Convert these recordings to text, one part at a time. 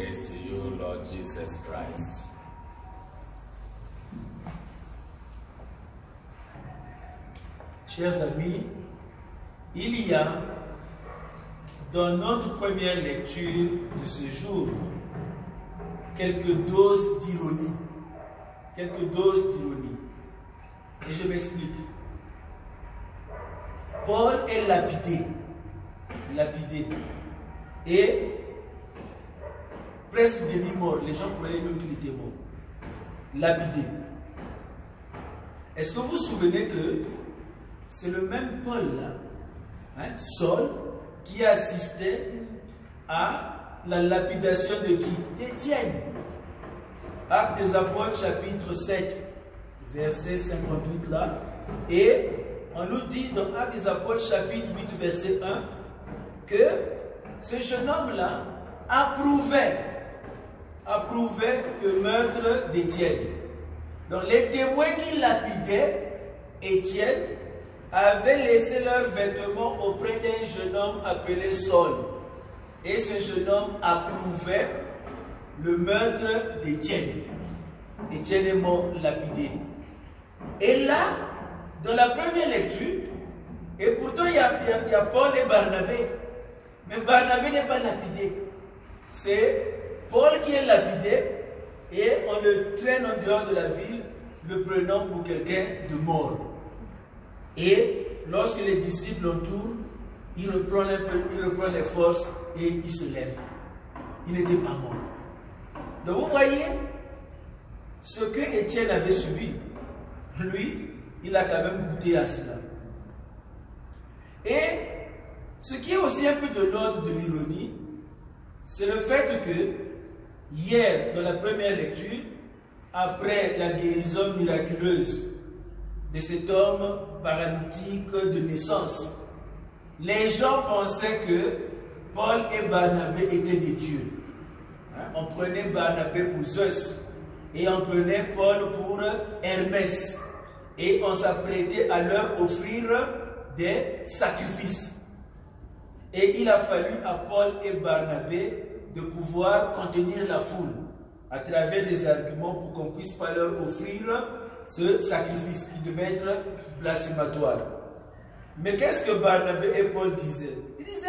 Praise to you, Lord Jesus Christ. Chers amis, il y a dans notre première lecture de ce jour quelques doses d'ironie. Quelques doses d'ironie. Et je m'explique. Paul est lapidé. Lapidé. Et presque demi-mort. Les gens croyaient même qu'il était mort. Lapidé. Est-ce que vous vous souvenez que c'est le même Paul là, hein, Saul, qui assistait à la lapidation de qui? D'Étienne. Actes des Apôtres, chapitre 7, verset 58 là. Et on nous dit dans Actes des Apôtres, chapitre 8, verset 1, que ce jeune homme-là approuvait le meurtre d'Étienne. Donc les témoins qui lapidaient Étienne avaient laissé leurs vêtements auprès d'un jeune homme appelé Saul. Et ce jeune homme approuvait le meurtre d'Étienne. Étienne est mort lapidé. Et là, dans la première lecture, et pourtant il y a Paul et Barnabé, mais Barnabé n'est pas lapidé. C'est Paul qui est lapidé et on le traîne en dehors de la ville, le prenant pour quelqu'un de mort. Et lorsque les disciples l'entourent, il reprend les forces et il se lève. Il n'était pas mort. Donc vous voyez, ce que Étienne avait subi, lui, il a quand même goûté à cela. Et ce qui est aussi un peu de l'ordre de l'ironie, c'est le fait que hier, dans la première lecture, après la guérison miraculeuse de cet homme paralytique de naissance, les gens pensaient que Paul et Barnabé étaient des dieux. On prenait Barnabé pour Zeus et on prenait Paul pour Hermès et on s'apprêtait à leur offrir des sacrifices. Et il a fallu à Paul et Barnabé de pouvoir contenir la foule à travers des arguments pour qu'on ne puisse pas leur offrir ce sacrifice qui devait être blasphématoire. Mais qu'est-ce que Barnabé et Paul disaient? Ils disaient,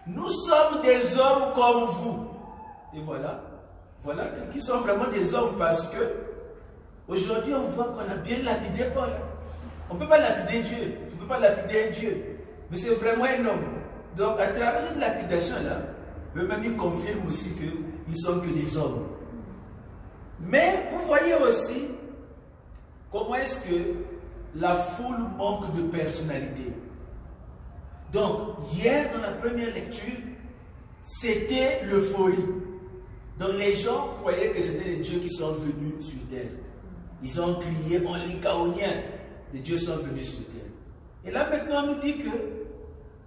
nous sommes des hommes comme vous. Et voilà qu'ils sont vraiment des hommes parce que aujourd'hui on voit qu'on a bien lapidé Paul. On ne peut pas lapider Dieu, on ne peut pas lapider un Dieu, mais c'est vraiment un homme. Donc à travers cette lapidation-là, eux-mêmes ils confirment aussi qu'ils ne sont que des hommes. Mais vous voyez aussi comment est-ce que la foule manque de personnalité. Donc hier dans la première lecture, c'était l'euphorie. Donc les gens croyaient que c'était les dieux qui sont venus sur terre. Ils ont crié en lycaonien, les dieux sont venus sur terre. Et là maintenant on nous dit que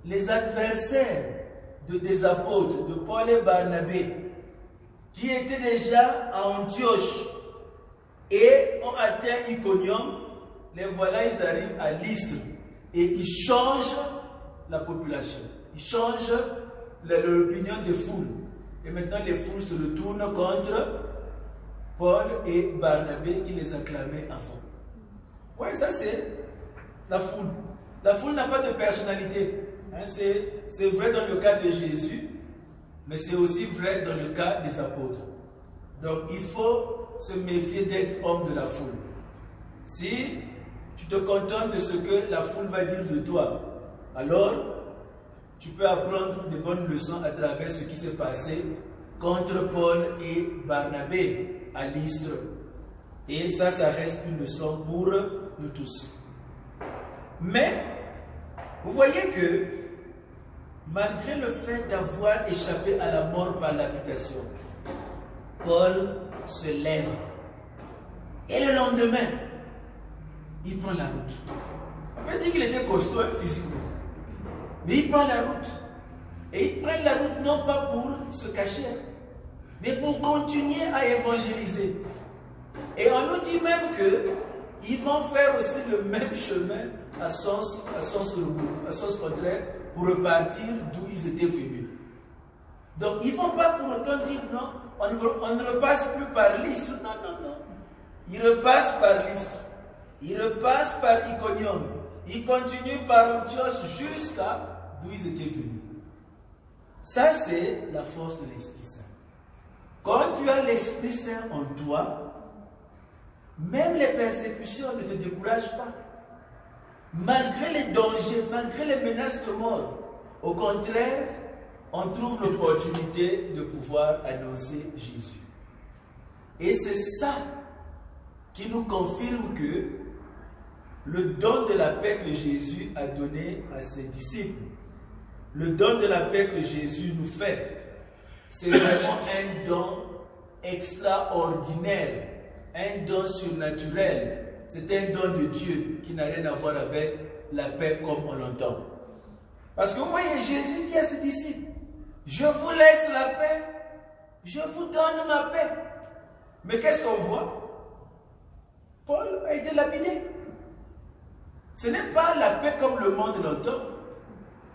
les adversaires des apôtres, de Paul et Barnabé, qui étaient déjà à Antioche et ont atteint Iconium, les voilà, ils arrivent à Lystre et ils changent la population. Ils changent l'opinion des foules. Et maintenant, les foules se retournent contre Paul et Barnabé qui les acclamaient avant. Oui, ça c'est la foule. La foule n'a pas de personnalité. Hein, c'est vrai dans le cas de Jésus, mais c'est aussi vrai dans le cas des apôtres. Donc, il faut se méfier d'être homme de la foule. Si tu te contentes de ce que la foule va dire de toi, alors tu peux apprendre de bonnes leçons à travers ce qui s'est passé contre Paul et Barnabé à Lystre. Et ça reste une leçon pour nous tous. Mais, vous voyez que, malgré le fait d'avoir échappé à la mort par lapidation, Paul se lève. Et le lendemain, il prend la route. On peut dire qu'il était costaud physiquement. Mais il prend la route. Et il prend la route non pas pour se cacher, mais pour continuer à évangéliser. Et on nous dit même qu'ils vont faire aussi le même chemin à sens contraire pour repartir d'où ils étaient venus. Donc ils ne vont pas pour autant dire non, non, on ne repasse plus par Lystre. Non, non, non. Il repasse par Lystre. Il repasse par Iconium. Il continue par Antioche jusqu'à d'où ils étaient venus. Ça, c'est la force de l'Esprit Saint. Quand tu as l'Esprit Saint en toi, même les persécutions ne te découragent pas. Malgré les dangers, malgré les menaces de mort, au contraire, on trouve l'opportunité de pouvoir annoncer Jésus. Et c'est ça qui nous confirme que le don de la paix que Jésus a donné à ses disciples, le don de la paix que Jésus nous fait, c'est vraiment un don extraordinaire, un don surnaturel. C'est un don de Dieu qui n'a rien à voir avec la paix comme on l'entend. Parce que vous voyez, Jésus dit à ses disciples, je vous laisse la paix, je vous donne ma paix. Mais qu'est-ce qu'on voit? Paul a été lapidé. Ce n'est pas la paix comme le monde l'entend.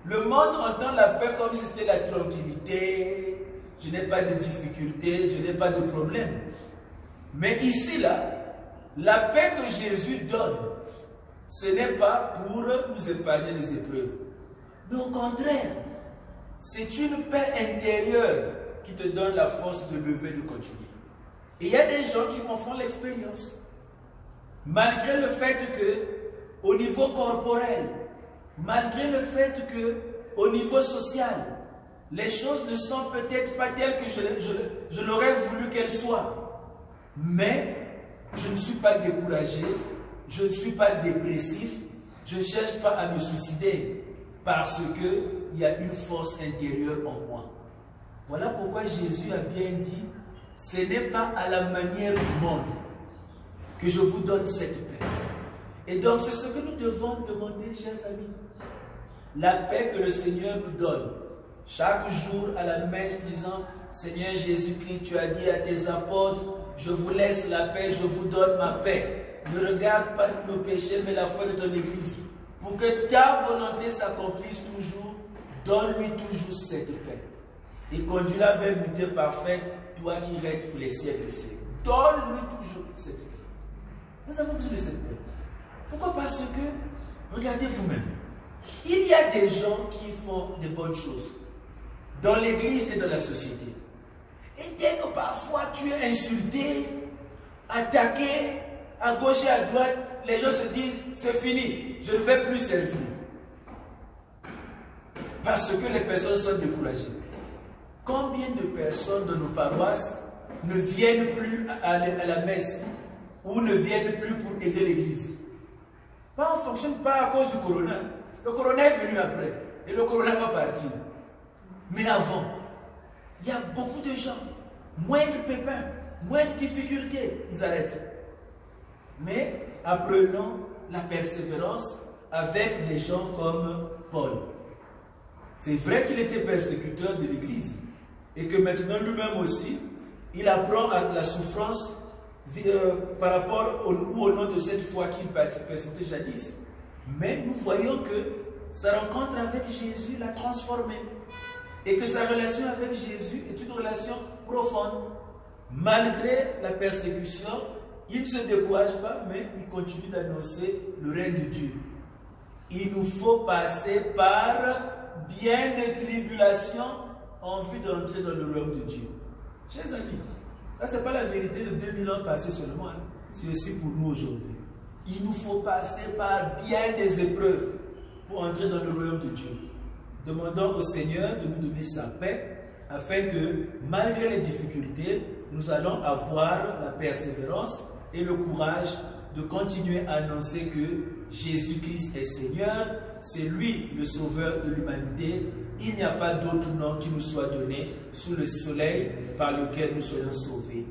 Le monde entend la paix comme si c'était la tranquillité, je n'ai pas de difficultés, je n'ai pas de problème. Mais ici, là, la paix que Jésus donne, ce n'est pas pour nous épargner les épreuves. Mais au contraire, c'est une paix intérieure qui te donne la force de lever, de continuer. Et il y a des gens qui en font l'expérience. Malgré le fait que, au niveau corporel, malgré le fait que, au niveau social, les choses ne sont peut-être pas telles que je l'aurais voulu qu'elles soient. Mais je ne suis pas découragé, je ne suis pas dépressif, je ne cherche pas à me suicider parce qu'il y a une force intérieure en moi. Voilà pourquoi Jésus a bien dit, ce n'est pas à la manière du monde que je vous donne cette paix. Et donc c'est ce que nous devons demander, chers amis. La paix que le Seigneur nous donne. Chaque jour à la messe, disant, Seigneur Jésus-Christ, tu as dit à tes apôtres, je vous laisse la paix, je vous donne ma paix. Ne regarde pas nos péchés, mais la foi de ton Église. Pour que ta volonté s'accomplisse toujours, donne-lui toujours cette paix. Et conduis-la vers l'unité parfaite, toi qui règnes pour les siècles des siècles. Donne-lui toujours cette paix. Nous avons besoin de cette paix. Pourquoi? Parce que, regardez vous-même, il y a des gens qui font de bonnes choses dans l'Église et dans la société. Et dès que parfois tu es insulté, attaqué, à gauche et à droite, les gens se disent, c'est fini, je ne vais plus servir. Parce que les personnes sont découragées. Combien de personnes de nos paroisses ne viennent plus à la messe ou ne viennent plus pour aider l'Église? On ne fonctionne pas à cause du corona. Le corona est venu après et le corona va partir. Mais avant, il y a beaucoup de gens, moins de pépins, moins de difficultés, ils arrêtent. Mais apprenons la persévérance avec des gens comme Paul. C'est vrai qu'il était persécuteur de l'Église et que maintenant lui-même aussi, il apprend à la souffrance par rapport au nom de cette foi qu'il persécutait jadis. Mais nous voyons que sa rencontre avec Jésus l'a transformé et que sa relation avec Jésus est une relation profonde. Malgré la persécution, il ne se décourage pas, mais il continue d'annoncer le règne de Dieu. Il nous faut passer par bien des tribulations en vue d'entrer dans le royaume de Dieu. Chers amis, ça c'est pas la vérité de 2000 ans passés seulement, hein. C'est aussi pour nous aujourd'hui. Il nous faut passer par bien des épreuves pour entrer dans le royaume de Dieu. Demandons au Seigneur de nous donner sa paix afin que, malgré les difficultés, nous allons avoir la persévérance et le courage de continuer à annoncer que Jésus-Christ est Seigneur, c'est lui le sauveur de l'humanité. Il n'y a pas d'autre nom qui nous soit donné sous le soleil par lequel nous soyons sauvés.